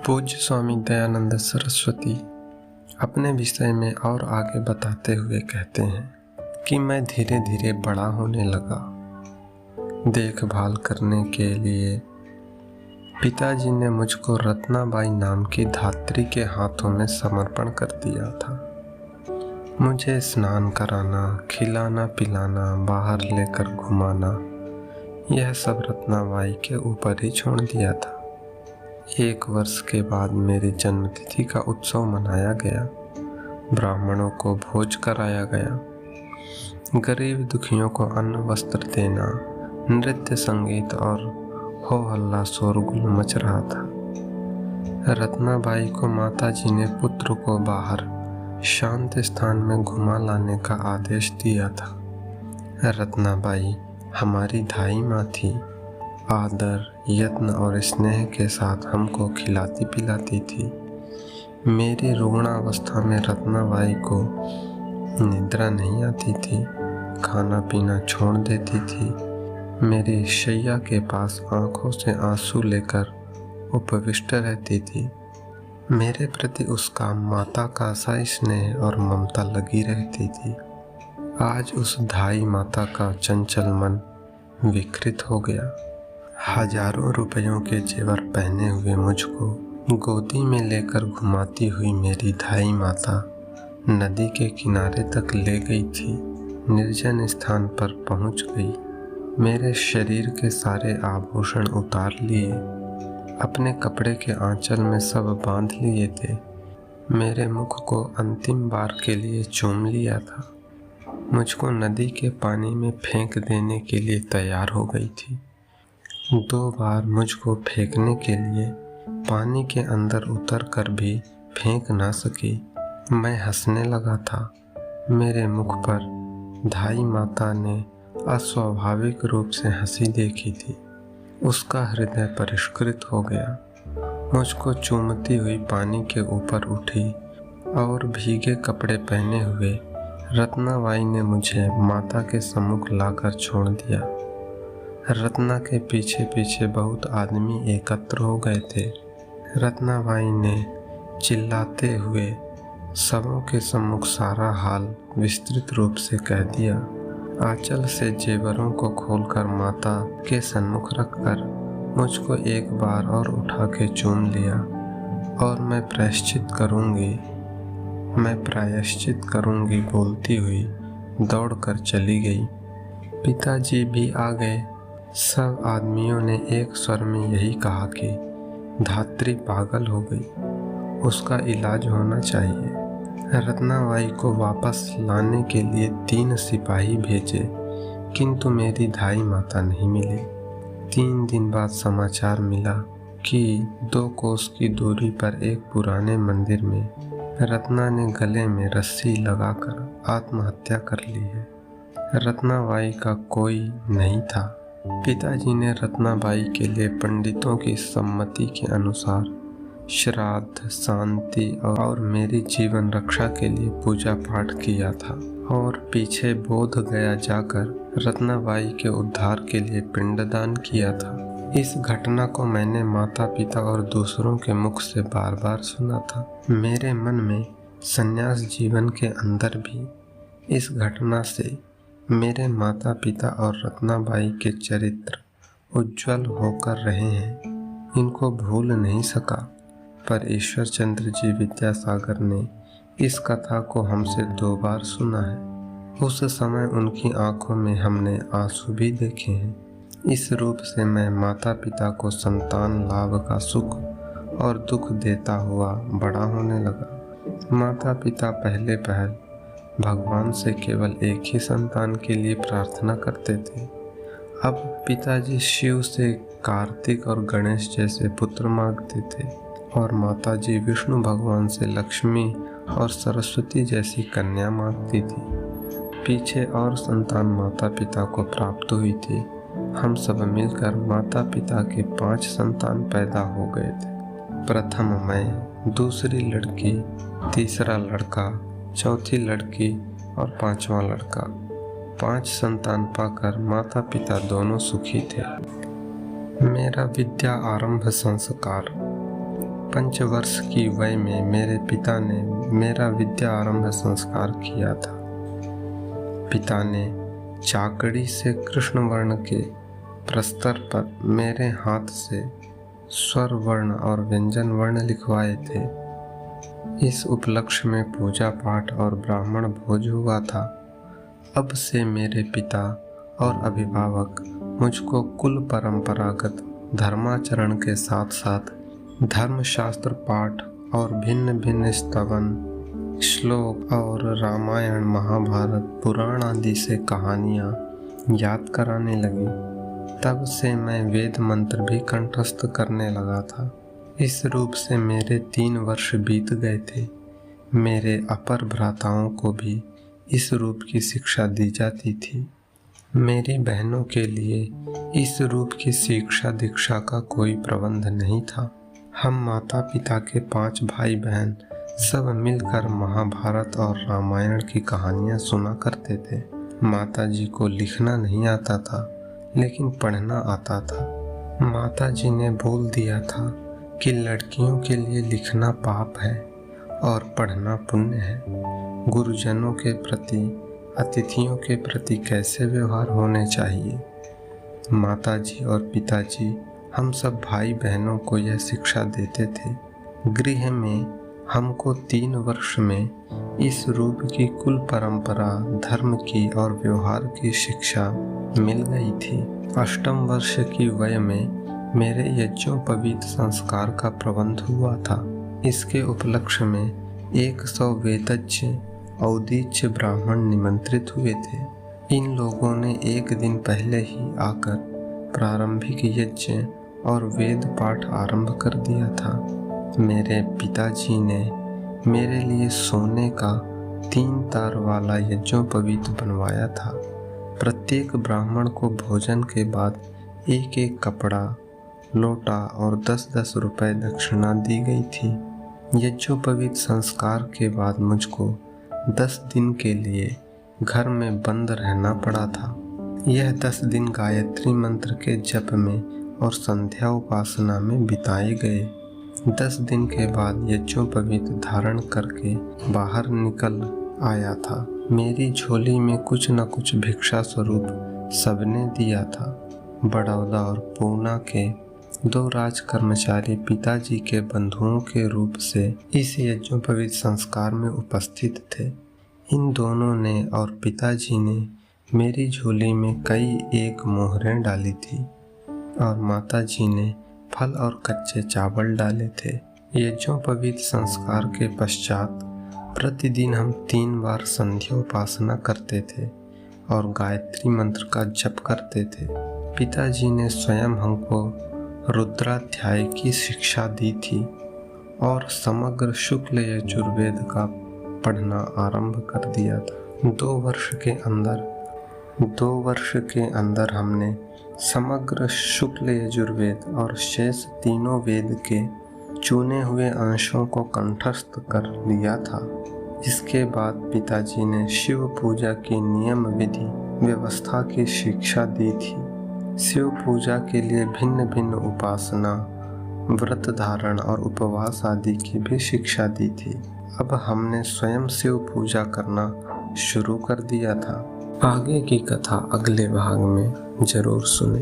पूज्य स्वामी दयानंद सरस्वती अपने विषय में और आगे बताते हुए कहते हैं कि मैं धीरे धीरे बड़ा होने लगा। देखभाल करने के लिए पिताजी ने मुझको रत्नाबाई नाम की धात्री के हाथों में समर्पण कर दिया था। मुझे स्नान कराना, खिलाना पिलाना, बाहर लेकर घुमाना, यह सब रत्नाबाई के ऊपर ही छोड़ दिया था। 1 वर्ष के बाद मेरी जन्मतिथि का उत्सव मनाया गया। ब्राह्मणों को भोज कराया गया। गरीब दुखियों को अन्न वस्त्र देना, नृत्य संगीत और हो हल्ला शोरगुल मच रहा था। रत्नाबाई को माताजी ने पुत्र को बाहर शांत स्थान में घुमा लाने का आदेश दिया था। रत्नाबाई हमारी धाई माँ थी। आदर, यत्न और स्नेह के साथ हमको खिलाती पिलाती थी। मेरी रुग्णावस्था में रत्नाबाई को निद्रा नहीं आती थी। खाना पीना छोड़ देती थी। मेरी शैया के पास आंखों से आंसू लेकर उपविष्ट रहती थी। मेरे प्रति उसका माता का सा स्नेह और ममता लगी रहती थी। आज उस धाई माता का चंचल मन विकृत हो गया। हजारों रुपयों के जेवर पहने हुए मुझको गोदी में लेकर घुमाती हुई मेरी धाई माता नदी के किनारे तक ले गई थी। निर्जन स्थान पर पहुंच गई। मेरे शरीर के सारे आभूषण उतार लिए। अपने कपड़े के आंचल में सब बांध लिए थे। मेरे मुख को अंतिम बार के लिए चूम लिया था। मुझको नदी के पानी में फेंक देने के लिए तैयार हो गई थी। 2 बार मुझको फेंकने के लिए पानी के अंदर उतर कर भी फेंक ना सकी। मैं हंसने लगा था। मेरे मुख पर धाई माता ने अस्वाभाविक रूप से हंसी देखी थी। उसका हृदय परिष्कृत हो गया। मुझको चूमती हुई पानी के ऊपर उठी और भीगे कपड़े पहने हुए रत्नाबाई ने मुझे माता के सम्मुख लाकर छोड़ दिया। रत्ना के पीछे पीछे बहुत आदमी एकत्र हो गए थे। रत्नाबाई ने चिल्लाते हुए सबों के सम्मुख सारा हाल विस्तृत रूप से कह दिया। आंचल से जेवरों को खोलकर माता के सम्मुख रखकर मुझको एक बार और उठा के चूम लिया और मैं प्रायश्चित करूंगी बोलती हुई दौड़कर चली गई। पिताजी भी आ गए। सब आदमियों ने एक स्वर में यही कहा कि धात्री पागल हो गई, उसका इलाज होना चाहिए। रत्नाबाई को वापस लाने के लिए 3 सिपाही भेजे, किंतु मेरी धाई माता नहीं मिली। 3 दिन बाद समाचार मिला कि 2 कोस की दूरी पर एक पुराने मंदिर में रत्ना ने गले में रस्सी लगाकर आत्महत्या कर ली है। रत्नाबाई का कोई नहीं था। पिताजी ने रत्नाबाई के लिए पंडितों की सम्मति के अनुसार श्राद्ध, शांति और मेरी जीवन रक्षा के लिए पूजा पाठ किया था और पीछे बोध गया जाकर रत्नाबाई के उद्धार के लिए पिंडदान किया था। इस घटना को मैंने माता पिता और दूसरों के मुख से बार बार सुना था। मेरे मन में संन्यास जीवन के अंदर भी इस घटना से मेरे माता पिता और रत्नाबाई के चरित्र उज्जवल होकर रहे हैं। इनको भूल नहीं सका। पर ईश्वर चंद्र जी विद्यासागर ने इस कथा को हमसे 2 बार सुना है। उस समय उनकी आंखों में हमने आंसू भी देखे हैं। इस रूप से मैं माता पिता को संतान लाभ का सुख और दुख देता हुआ बड़ा होने लगा। माता पिता पहले भगवान से केवल एक ही संतान के लिए प्रार्थना करते थे। अब पिताजी शिव से कार्तिक और गणेश जैसे पुत्र मांगते थे और माताजी विष्णु भगवान से लक्ष्मी और सरस्वती जैसी कन्या मांगती थी। पीछे और संतान माता पिता को प्राप्त हुई थी। हम सब मिलकर माता पिता के 5 संतान पैदा हो गए थे। प्रथम मैं, दूसरी लड़की, तीसरा लड़का, चौथी लड़की और 5वां लड़का। 5 संतान पाकर माता पिता दोनों सुखी थे। मेरा विद्या आरंभ संस्कार पंचवर्ष की वय में मेरे पिता ने मेरा विद्या आरंभ संस्कार किया था। पिता ने चाकड़ी से कृष्ण वर्ण के प्रस्तर पर मेरे हाथ से स्वर वर्ण और व्यंजन वर्ण लिखवाए थे। इस उपलक्ष्य में पूजा पाठ और ब्राह्मण भोज हुआ था। अब से मेरे पिता और अभिभावक मुझको कुल परंपरागत धर्माचरण के साथ साथ धर्मशास्त्र पाठ और भिन्न भिन्न स्तवन, श्लोक और रामायण, महाभारत, पुराण आदि से कहानियाँ याद कराने लगी। तब से मैं वेद मंत्र भी कंठस्थ करने लगा था। इस रूप से मेरे 3 वर्ष बीत गए थे। मेरे अपर भ्राताओं को भी इस रूप की शिक्षा दी जाती थी। मेरी बहनों के लिए इस रूप की शिक्षा दीक्षा का कोई प्रबंध नहीं था। हम माता पिता के 5 भाई बहन सब मिलकर महाभारत और रामायण की कहानियाँ सुना करते थे। माता जी को लिखना नहीं आता था, लेकिन पढ़ना आता था। माता जी ने बोल दिया था कि लड़कियों के लिए लिखना पाप है और पढ़ना पुण्य है। गुरुजनों के प्रति, अतिथियों के प्रति कैसे व्यवहार होने चाहिए। माता जी और पिताजी हम सब भाई बहनों को यह शिक्षा देते थे। गृह में हमको 3 वर्ष में इस रूप की कुल परंपरा, धर्म की और व्यवहार की शिक्षा मिल गई थी। 8वें वर्ष की वय में मेरे यज्ञोपवीत संस्कार का प्रबंध हुआ था। इसके उपलक्ष्य में 100 वेदज्ञ औदीच्य ब्राह्मण निमंत्रित हुए थे। इन लोगों ने एक दिन पहले ही आकर प्रारंभिक यज्ञ और वेद पाठ आरंभ कर दिया था। मेरे पिताजी ने मेरे लिए सोने का 3 तार वाला यज्ञोपवीत बनवाया था। प्रत्येक ब्राह्मण को भोजन के बाद एक एक कपड़ा, लोटा और 10-10 रुपए दक्षिणा दी गई थी। यज्ञोपवीत संस्कार के बाद मुझको 10 दिन के लिए घर में बंद रहना पड़ा था। यह 10 दिन गायत्री मंत्र के जप में और संध्या उपासना में बिताए गए। 10 दिन के बाद यज्ञोपवीत धारण करके बाहर निकल आया था। मेरी झोली में कुछ न कुछ भिक्षा स्वरूप सबने दिया था। बड़ौदा और पूना के 2 राज कर्मचारी पिताजी के बंधुओं के रूप से इस यज्ञोपवीत संस्कार में उपस्थित थे। इन दोनों ने और पिताजी ने मेरी झोली में कई एक मोहरें डाली थी और माताजी ने फल और कच्चे चावल डाले थे। यज्ञोपवीत संस्कार के पश्चात प्रतिदिन हम 3 बार संध्या उपासना करते थे और गायत्री मंत्र का जप करते थे। पिताजी ने स्वयं हमको रुद्राध्याय की शिक्षा दी थी और समग्र शुक्ल यजुर्वेद का पढ़ना आरंभ कर दिया था। 2 वर्ष के अंदर हमने समग्र शुक्ल यजुर्वेद और शेष तीनों वेद के चुने हुए अंशों को कंठस्थ कर लिया था। इसके बाद पिताजी ने शिव पूजा की नियम विधि व्यवस्था की शिक्षा दी थी। शिव पूजा के लिए भिन्न भिन्न उपासना, व्रत धारण और उपवास आदि की भी शिक्षा दी थी। अब हमने स्वयं शिव पूजा करना शुरू कर दिया था। आगे की कथा अगले भाग में जरूर सुने।